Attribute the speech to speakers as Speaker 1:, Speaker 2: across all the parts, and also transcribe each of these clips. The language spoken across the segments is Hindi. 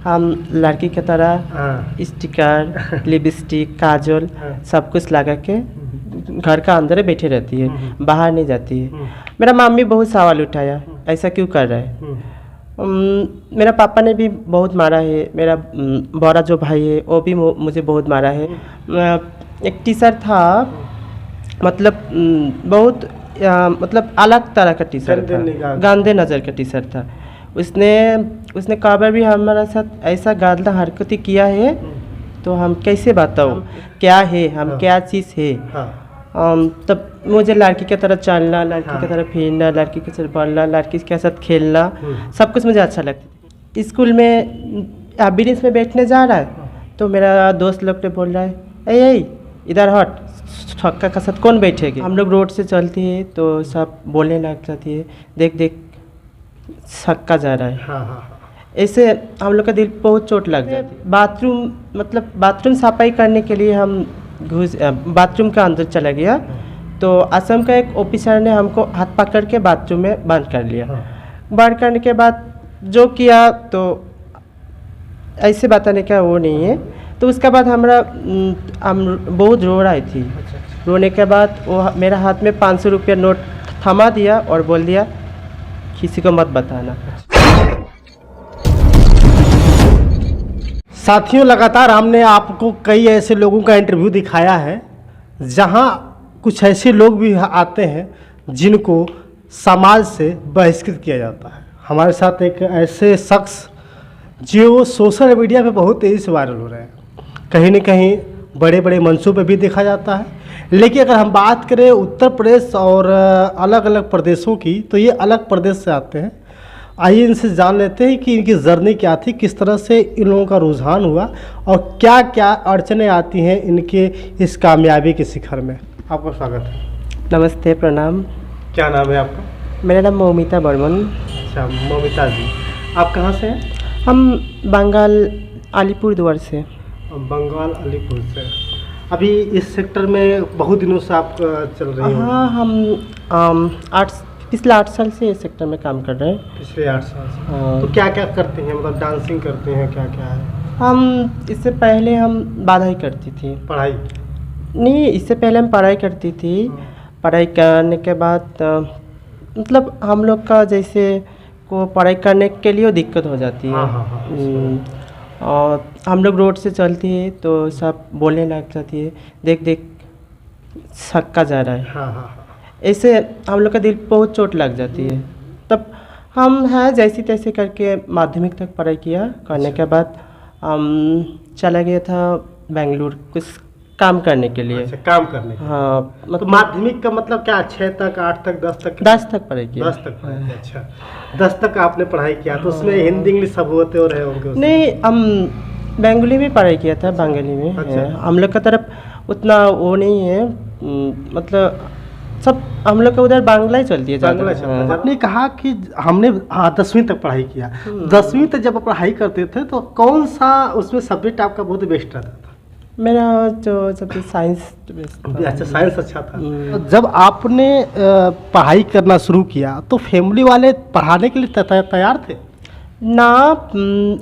Speaker 1: हम लड़की की तरह स्टिकर, लिपस्टिक, काजल सब कुछ लगा के घर का अंदर ही बैठी रहती है, बाहर नहीं जाती है। मेरा मम्मी बहुत सवाल उठाया, ऐसा क्यों कर रहा है। मेरा पापा ने भी बहुत मारा है, मेरा बड़ा जो भाई है वो भी मुझे बहुत मारा है। एक टीचर था, मतलब बहुत मतलब अलग तरह का टीचर था, गंदे नज़र का टीचर था। उसने कभी भी हमारे साथ ऐसा गंदा हरकत किया है तो हम कैसे बताओ क्या है, हम क्या चीज़ है। तब मुझे लड़की की तरह चलना, लड़की की तरह फिरना, लड़की के साथ बोलना, लड़की के साथ खेलना, सब कुछ मुझे अच्छा लगता था। स्कूल में ब्रेंच में बैठने जा रहा है तो मेरा दोस्त लोग ने बोल रहा है ए इधर हट, छक्का का साथ कौन बैठेगी। हम लोग रोड से चलती है तो सब बोलने लग जाती है, देख देख छक्का जा रहा है। ऐसे हम लोग का दिल बहुत चोट लग जाती है। बाथरूम मतलब बाथरूम सफाई करने के लिए हम बाथरूम का अंदर चला गया तो असम का एक ऑफिसर ने हमको हाथ पकड़ के बाथरूम में बंद कर लिया। बंद करने के बाद जो किया तो ऐसे बताने का वो नहीं है। तो उसके बाद हम बहुत रो रही थी। रोने के बाद वो मेरा हाथ में 500 रुपया नोट थमा दिया और बोल दिया किसी को मत बताना।
Speaker 2: साथियों, लगातार हमने आपको कई ऐसे लोगों का इंटरव्यू दिखाया है जहां कुछ ऐसे लोग भी आते हैं जिनको समाज से बहिष्कृत किया जाता है। हमारे साथ एक ऐसे शख्स जो सोशल मीडिया पे बहुत तेज़ी से वायरल हो रहे हैं, कहीं न कहीं बड़े बड़े मंचों पे भी देखा जाता है। लेकिन अगर हम बात करें उत्तर प्रदेश और अलग अलग प्रदेशों की, तो ये अलग प्रदेश से आते हैं। आइए इनसे जान लेते हैं कि इनकी जर्नी क्या थी, किस तरह से इन लोगों का रुझान हुआ और क्या क्या अड़चनें आती हैं इनके इस कामयाबी के शिखर में। आपका स्वागत है।
Speaker 1: नमस्ते, प्रणाम।
Speaker 2: क्या नाम है आपका?
Speaker 1: मेरा नाम मौमिता बर्मन।
Speaker 2: अच्छा मौमिता जी, आप कहाँ से हैं?
Speaker 1: हम बंगाल अलीपुरद्वार से।
Speaker 2: बंगाल अलीपुर से। अभी इस सेक्टर में बहुत दिनों से आप चल रही हैं?
Speaker 1: हाँ, हम पिछले 8 साल से इस सेक्टर में काम कर रहे हैं।
Speaker 2: पिछले 8 साल से। हाँ। तो क्या क्या करते हैं, मतलब डांसिंग करते हैं, क्या क्या है?
Speaker 1: हम इससे पहले हम पढ़ाई करती थी।
Speaker 2: पढ़ाई
Speaker 1: नहीं, इससे पहले हम पढ़ाई करती थी। पढ़ाई करने के बाद मतलब हम लोग का जैसे को पढ़ाई करने के लिए दिक्कत हो जाती है। और हम लोग रोड से चलती है तो सब बोलने लग जाती है, देख देख छक्का जा रहा है। ऐसे हम लोग का दिल बहुत चोट लग जाती है। तब हम जैसे तैसे करके माध्यमिक तक पढ़ाई किया। करने के बाद चला गया था बेंगलुरु कुछ काम करने के लिए।
Speaker 2: अच्छा, काम करने के लिए। हाँ, मतलब तो माध्यमिक का मतलब क्या, 6 तक, 8 तक, 10 तक?
Speaker 1: 10 तक पढ़ाई किया।
Speaker 2: 10 तक पढ़ाई। अच्छा, 10 तक आपने पढ़ाई किया तो उसमें हिंदी इंग्लिश सब होते हो रहे होंगे?
Speaker 1: नहीं, हम बंगाली में पढ़ाई किया था, बंगाली में। अच्छा। हम लोग का तरफ उतना वो नहीं है, मतलब सब हम लोग का उधर बांग्ला ही चलती है ज़्यादा।
Speaker 2: आपने कहा कि हमने 10वीं तक पढ़ाई किया। 10वीं तक जब आप पढ़ाई करते थे तो कौन सा उसमें सब्जेक्ट आपका बहुत बेस्ट रहता था?
Speaker 1: मेरा जो सब्जेक्ट साइंस।
Speaker 2: अच्छा, साइंस अच्छा था। जब आपने पढ़ाई करना शुरू किया तो फैमिली वाले पढ़ाने के लिए तैयार थे
Speaker 1: ना?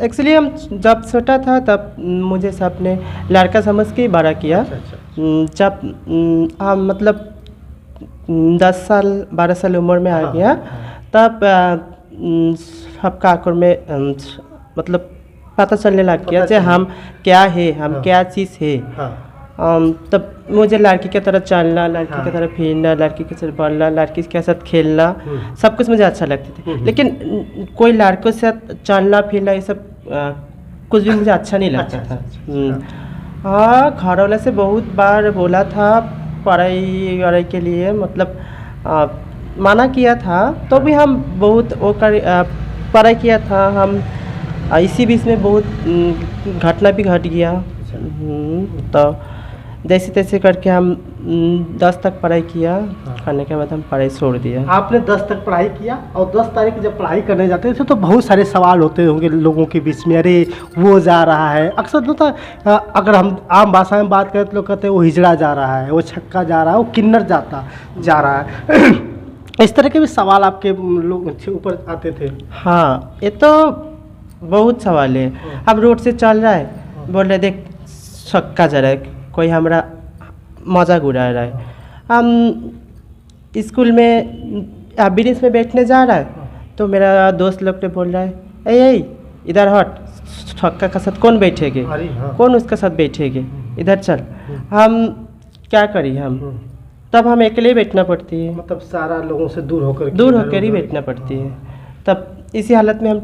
Speaker 1: एक्चुअली हम जब छोटा था तब मुझे सबने लड़का समझ के बड़ा किया। जब हम मतलब 10 साल 12 साल उम्र में आ गया तब सबका आंखों में मतलब पता चलने लग गया कि हम क्या है, हम क्या चीज़ है। तब मुझे लड़की की तरह चलना, लड़की की तरह फिरना, लड़की के साथ बोलना, लड़की के साथ खेलना, सब कुछ मुझे अच्छा लगता था। लेकिन कोई लड़कों से चलना फिरना ये सब कुछ भी मुझे अच्छा नहीं लगता था। हाँ, घर वाले से बहुत बार बोला था पढ़ाई वढ़ाई के लिए, मतलब मना किया था। तो भी हम बहुत वो पढ़ाई किया था। हम इसी बीच में बहुत घटना भी घट गया। तो जैसे तैसे करके हम 10 तक पढ़ाई किया। करने के बाद हम पढ़ाई छोड़ दिया।
Speaker 2: आपने 10 तक पढ़ाई किया और 10 तारीख जब पढ़ाई करने जाते थे तो बहुत सारे सवाल होते होंगे लोगों के बीच में, अरे वो जा रहा है। अक्सर तो अगर हम आम भाषा में बात करें तो लोग कहते हैं वो हिजड़ा जा रहा है, वो छक्का जा रहा है, वो किन्नर जा रहा है। इस तरह के भी सवाल आपके लोग ऊपर आते थे?
Speaker 1: हाँ, ये तो बहुत सवाल है। हम रोड से चल रहा है, बोल रहे देख छक्का जा रहा है, कोई हमारा मजाक उड़ा रहा है। हम स्कूल में ब्रिज में बैठने जा रहा है तो मेरा दोस्त लोग ने बोल रहा है ए इधर हट, छक्का का साथ कौन बैठेगे, कौन उसके साथ बैठेगे, इधर चल। हम क्या करें, हम तब हम अकेले बैठना पड़ती है,
Speaker 2: मतलब सारा लोगों से दूर होकर
Speaker 1: ही बैठना पड़ती है। तब इसी हालत में हम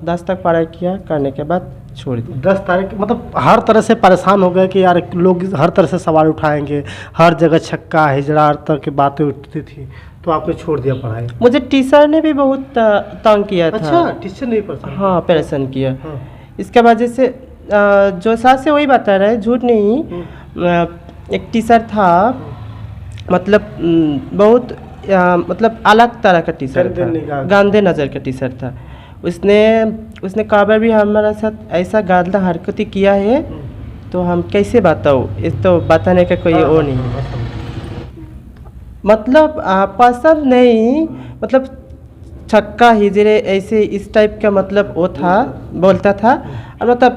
Speaker 1: 10 तक पढ़ाई किया, करने के बाद छोड़ दिया।
Speaker 2: 10 तारीख मतलब हर तरह से परेशान हो गए कि यार लोग हर तरह से सवाल उठाएंगे, हर जगह छक्का हिजड़ा हर तरह की बातें उठती थी, तो आपने छोड़ दिया पढ़ाई।
Speaker 1: मुझे टीचर ने भी बहुत तंग किया था।
Speaker 2: अच्छा, टीचर ने परेशान?
Speaker 1: हाँ, परेशान किया। इसके वजह से जो साथ से वही बता रहा है, झूठ नहीं। एक टीचर था, मतलब बहुत मतलब अलग तरह का टीचर था, गंदे नज़र का टीचर था। उसने कभी भी हमारे साथ ऐसा गंदा हरकत किया है तो हम कैसे बताओ, इस तो बताने का कोई वो नहीं है। मतलब पसंद नहीं, मतलब छक्का हिजड़े ऐसे इस टाइप का मतलब वो था, बोलता था। और मतलब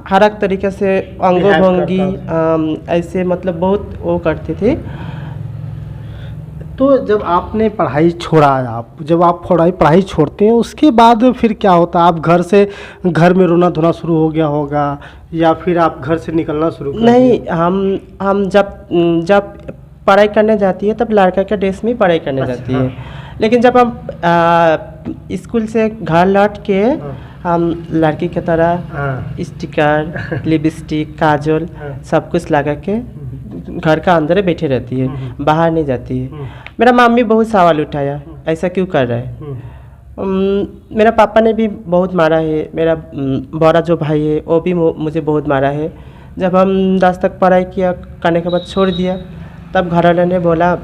Speaker 1: हर एक तरीके से अंगो भंगी ऐसे मतलब बहुत वो करते थे।
Speaker 2: तो जब आपने पढ़ाई छोड़ा, जब आप पढ़ाई छोड़ते हैं उसके बाद फिर क्या होता है? आप घर में रोना धोना शुरू हो गया होगा या फिर आप घर से निकलना शुरू कर
Speaker 1: नहीं, हम जब पढ़ाई करने जाती है तब लड़का के ड्रेस में पढ़ाई करने जाती है। लेकिन जब हम स्कूल से घर लौट के हम लड़की की तरह स्टिकर, लिपस्टिक, काजल सब कुछ लगा के घर का अंदर बैठे रहती है, बाहर नहीं जाती है। मेरा मम्मी बहुत सवाल उठाया, ऐसा क्यों कर रहा है। मेरा पापा ने भी बहुत मारा है, मेरा बड़ा जो भाई है वो भी मुझे बहुत मारा है। जब हम 10 तक पढ़ाई किया, करने के बाद छोड़ दिया, तब घर वालों ने बोला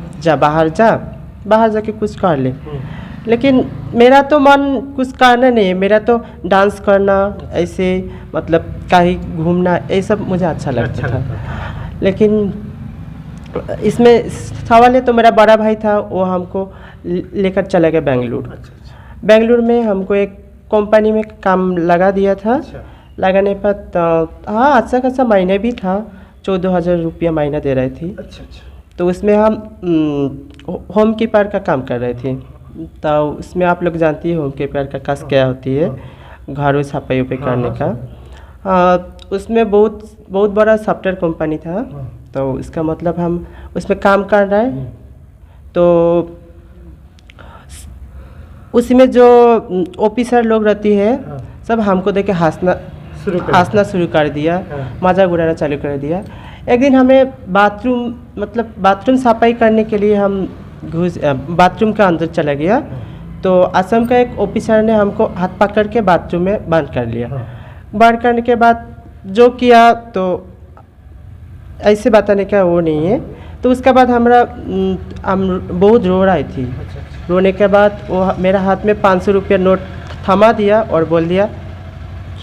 Speaker 1: बाहर जाके कुछ कर ले। लेकिन मेरा तो मन कुछ करना नहीं है, मेरा तो डांस करना, ऐसे मतलब कहीं घूमना, ये सब मुझे अच्छा लगता था। लेकिन इसमें सवाल है तो मेरा बड़ा भाई था, वो हमको लेकर चला गया बेंगलुरु। बेंगलुरु में हमको एक कंपनी में काम लगा दिया था। लगाने पर हाँ अच्छा खासा महीने भी था, 14,000 रुपया महीना दे रही थी। तो उसमें हम होम कीपर का काम कर रहे थे। तो उसमें आप लोग जानती है होम कीपर का काज क्या होती है, घरों सफाई उपई करने का। उसमें बहुत बड़ा सॉफ्टवेयर कंपनी था, तो इसका मतलब हम उसमें काम कर रहे हैं। तो उसमें जो ऑफिसर लोग रहती है सब हमको देख के हंसना शुरू कर दिया, मजाक उड़ाना चालू कर दिया। एक दिन हमें बाथरूम सफाई करने के लिए हम बाथरूम के अंदर चला गया, तो असम का एक ऑफिसर ने हमको हाथ पकड़ के बाथरूम में बंद कर लिया। बंद करने के बाद जो किया तो ऐसे बताने का वो नहीं है। तो उसके बाद हम बहुत रो रही थी। रोने के बाद वो मेरा हाथ में 500 रुपया नोट थमा दिया और बोल दिया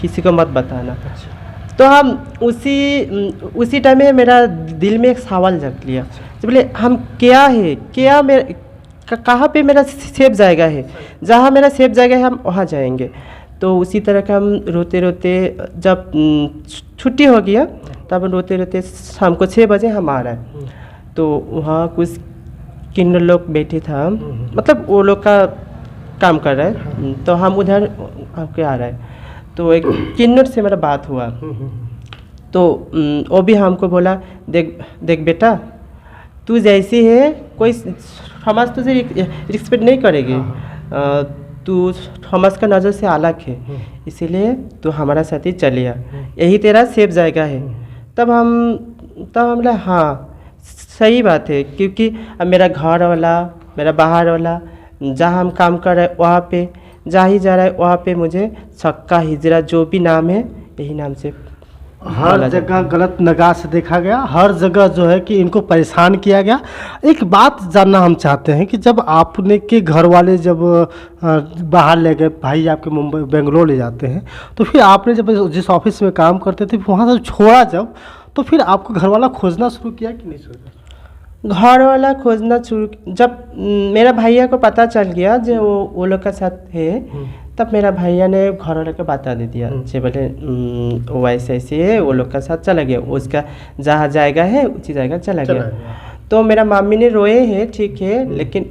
Speaker 1: किसी को मत बताना। तो हम उसी टाइम में मेरा दिल में एक सवाल जग लिया, तो बोले हम कहाँ पे मेरा सेफ जगह है, जहाँ मेरा सेफ जगह है हम वहाँ जाएंगे। तो उसी तरह का हम रोते रोते जब छुट्टी हो गया तब रोते रोते शाम को 6 बजे हम आ रहे हैं। तो वहाँ कुछ किन्नर लोग बैठे था, मतलब वो लोग का काम कर रहे हैं, तो हम उधर आके आ रहे हैं। तो एक किन्नर से मेरा बात हुआ, तो वो भी हमको बोला देख बेटा, तू जैसी है कोई समाज तुझे रिस्पेक्ट नहीं करेगी, तू समाज का नज़र से अलग है, इसीलिए तू हमारा साथ ही चलिए, यही तेरा सेफ जाएगा है। तब हम बोला हाँ सही बात है, क्योंकि अब मेरा घर वाला, मेरा बाहर वाला, जहाँ हम काम कर रहे हैं वहाँ पे जा ही जा रहा है, वहाँ पे मुझे छक्का हिजड़ा जो भी नाम है यही नाम से
Speaker 2: हर जगह गलत निगाह से देखा गया, हर जगह जो है कि इनको परेशान किया गया। एक बात जानना हम चाहते हैं कि जब आपने के घर वाले जब बाहर ले गए, भाई आपके मुंबई बेंगलोर ले जाते हैं, तो फिर आपने जब जिस ऑफिस में काम करते थे वहाँ से छोड़ा जब, तो फिर आपको घर वाला खोजना शुरू किया कि नहीं शुरू?
Speaker 1: घर वाला खोजना शुरू जब मेरा भैया को पता चल गया जो वो लोग के साथ है, तब मेरा भैया ने घर वाले को बता दे दिया जे बोले वो ऐसे ऐसे है, वो लोग का साथ चला गया, उसका जहाँ जाएगा है उसी जगह चला गया। तो मेरा मम्मी ने रोए है ठीक है, लेकिन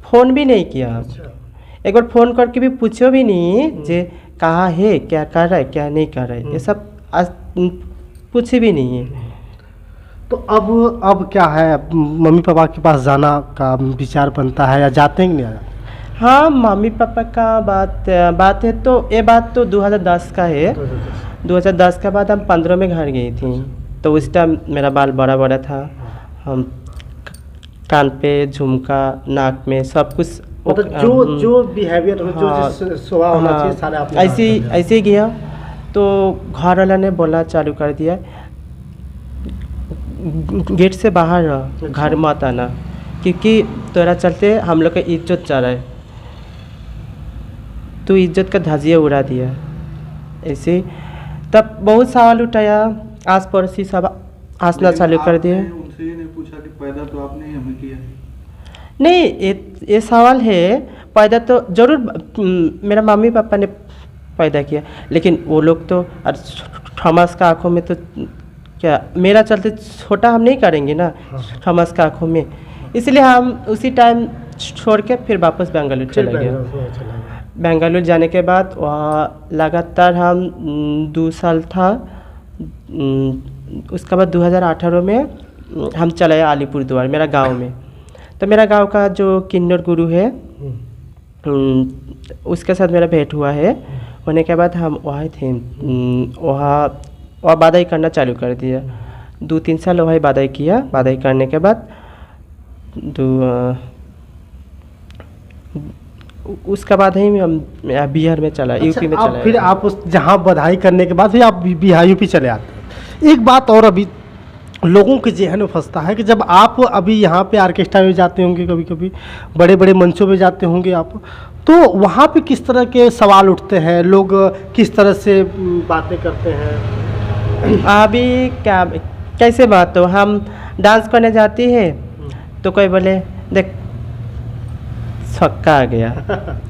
Speaker 1: फ़ोन भी नहीं किया। एक बार फ़ोन करके भी पूछो भी नहीं जे कहाँ है, क्या कर रहा है, क्या नहीं कर रहा है, ये सब आज पूछे भी नहीं है।
Speaker 2: तो अब क्या है, मम्मी पापा के पास जाना का विचार बनता है या जाते हैं कि नहीं?
Speaker 1: हाँ, मम्मी पापा का बात है तो ये बात तो 2010 का है। 2010 के बाद हम 15 में घर गई थी, तो उस टाइम मेरा बाल बड़ा बड़ा था, हम कान पे झुमका, नाक में सब कुछ,
Speaker 2: मतलब जो बिहेवियर हो, जो स्वभाव होना चाहिए सारे आपने
Speaker 1: ऐसे ही गया। तो घर वाला ने बोला चालू कर दिया गेट से बाहर रह, घर मत आना, क्योंकि तोरा चलते हम लोग का इज्जत जा रहा है, तू इज्जत का धजिया उड़ा दिया ऐसे। तब बहुत सवाल उठाया, आस पड़ोसी सब हंसना चालू कर दिया।
Speaker 3: उनसे ये नहीं पूछा कि पैदा तो आपने ही हमें किया?
Speaker 1: नहीं, ये सवाल है, पैदा तो जरूर मेरा मम्मी पापा ने पैदा किया, लेकिन वो लोग तो थॉमस का आँखों में तो क्या मेरा चलते छोटा हम नहीं करेंगे ना थॉमस का आँखों में, इसलिए हम उसी टाइम छोड़ के फिर वापस बेंगलुरु चले गए। बेंगलुरु जाने के बाद वहाँ लगातार हम 2 साल था। उसके बाद 2018 में हम चले आए अलीपुरद्वार, मेरा गांव में। तो मेरा गांव का जो किन्नर गुरु है उसके साथ मेरा भेंट हुआ है। होने के बाद हम वहाँ थे, वहाँ बादाई करना चालू कर दिया। 2-3 साल वही बादाई किया। बादाई करने के बाद उसका बाद ही हम बिहार में चला, यूपी में चला।
Speaker 2: फिर आप उस जहाँ बधाई करने के बाद फिर आप बिहार यूपी चले आते। एक बात और अभी लोगों के जहन में फंसता है कि जब आप अभी यहाँ पे ऑर्केस्ट्रा में जाते होंगे, कभी कभी बड़े बड़े मंचों में जाते होंगे आप, तो वहाँ पे किस तरह के सवाल उठते हैं, लोग किस तरह से बातें करते हैं?
Speaker 1: अभी क्या कैसे बात हो, हम डांस करने जाती है तो कोई बोले देख छक्का आ गया,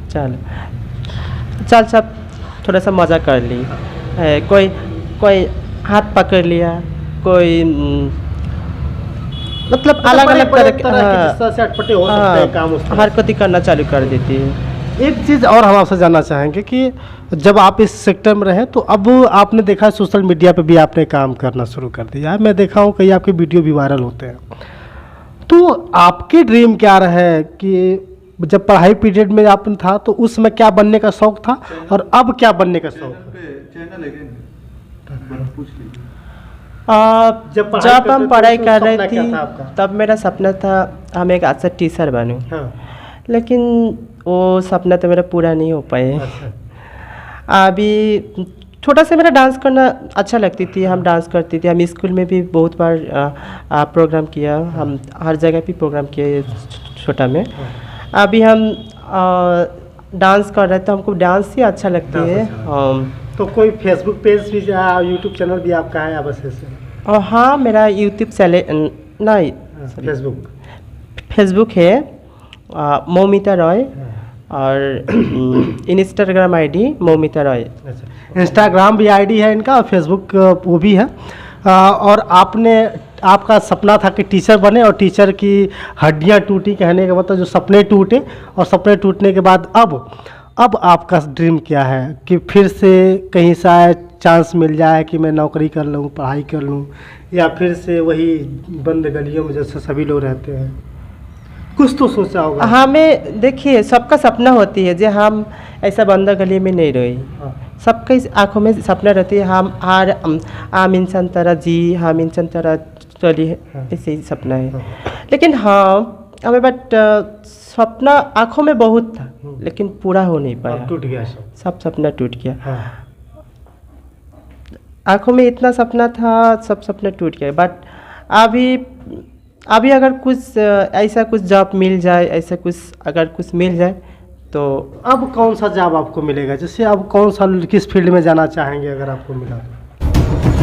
Speaker 1: चल सब थोड़ा सा मज़ा कर ली, कोई हाथ पकड़ लिया, कोई मतलब अलग अलग तरह
Speaker 2: से अटपटे हो सकते हैं काम,
Speaker 1: हरकतें करना चालू कर देती है।
Speaker 2: एक चीज़ और हम आपसे जानना चाहेंगे कि जब आप इस सेक्टर में रहे तो अब आपने देखा सोशल मीडिया पे भी आपने काम करना शुरू कर दिया है। मैं देखा हूँ कई आपके वीडियो भी वायरल होते हैं। तो आपके ड्रीम क्या रहे कि जब पढ़ाई पीरियड में आपने था तो उसमें क्या बनने का शौक था और अब क्या बनने का शौक है?
Speaker 1: जब हम पढ़ाई कर रहे थे तब मेरा सपना था हम एक अच्छा टीचर बनूं। लेकिन वो सपना तो मेरा पूरा नहीं हो पाए। अभी छोटा सा मेरा डांस करना अच्छा लगती थी, हम डांस करती थी, हम स्कूल में भी बहुत बार प्रोग्राम किया, हम हर जगह भी प्रोग्राम किए छोटा में। अभी हम डांस कर रहे थे, हमको डांस ही अच्छा लगती है।
Speaker 2: तो कोई फेसबुक पेज भी या यूट्यूब चैनल भी आपका है या बस ऐसे?
Speaker 1: और हाँ, मेरा यूट्यूब चैनल नहीं, फेसबुक है मौमिता रॉय, और इंस्टाग्राम आईडी मौमिता रॉय।
Speaker 2: अच्छा, इंस्टाग्राम भी आईडी है इनका और फेसबुक वो भी है। और आपका सपना था कि टीचर बने और टीचर की हड्डियां टूटी, कहने का मतलब जो सपने टूटे, और सपने टूटने के बाद अब आपका ड्रीम क्या है कि फिर से कहीं सा चांस मिल जाए कि मैं नौकरी कर लूँ, पढ़ाई कर लूँ, या फिर से वही बंद गलियों में जैसे सभी लोग रहते हैं? कुछ तो सोचा होगा।
Speaker 1: हमें देखिए सबका सपना होती है, जो हम ऐसा बंदा गली में नहीं रही। सबके आंखों में सपना रहती है, हम हर आम इंसान तरह जी, हम इंसान तरह चली है, ऐसे ही सपना है। लेकिन हाँ हमें बट सपना आंखों में बहुत था, लेकिन पूरा हो नहीं पाया,
Speaker 2: टूट गया
Speaker 1: सब सपना टूट गया। आंखों में इतना सपना था, सब सपना टूट गया। बट अभी अगर कुछ ऐसा कुछ जॉब मिल जाए, ऐसा कुछ अगर कुछ मिल जाए तो।
Speaker 2: अब कौन सा जॉब आपको मिलेगा, जैसे अब कौन सा किस फील्ड में जाना चाहेंगे अगर आपको मिला तो?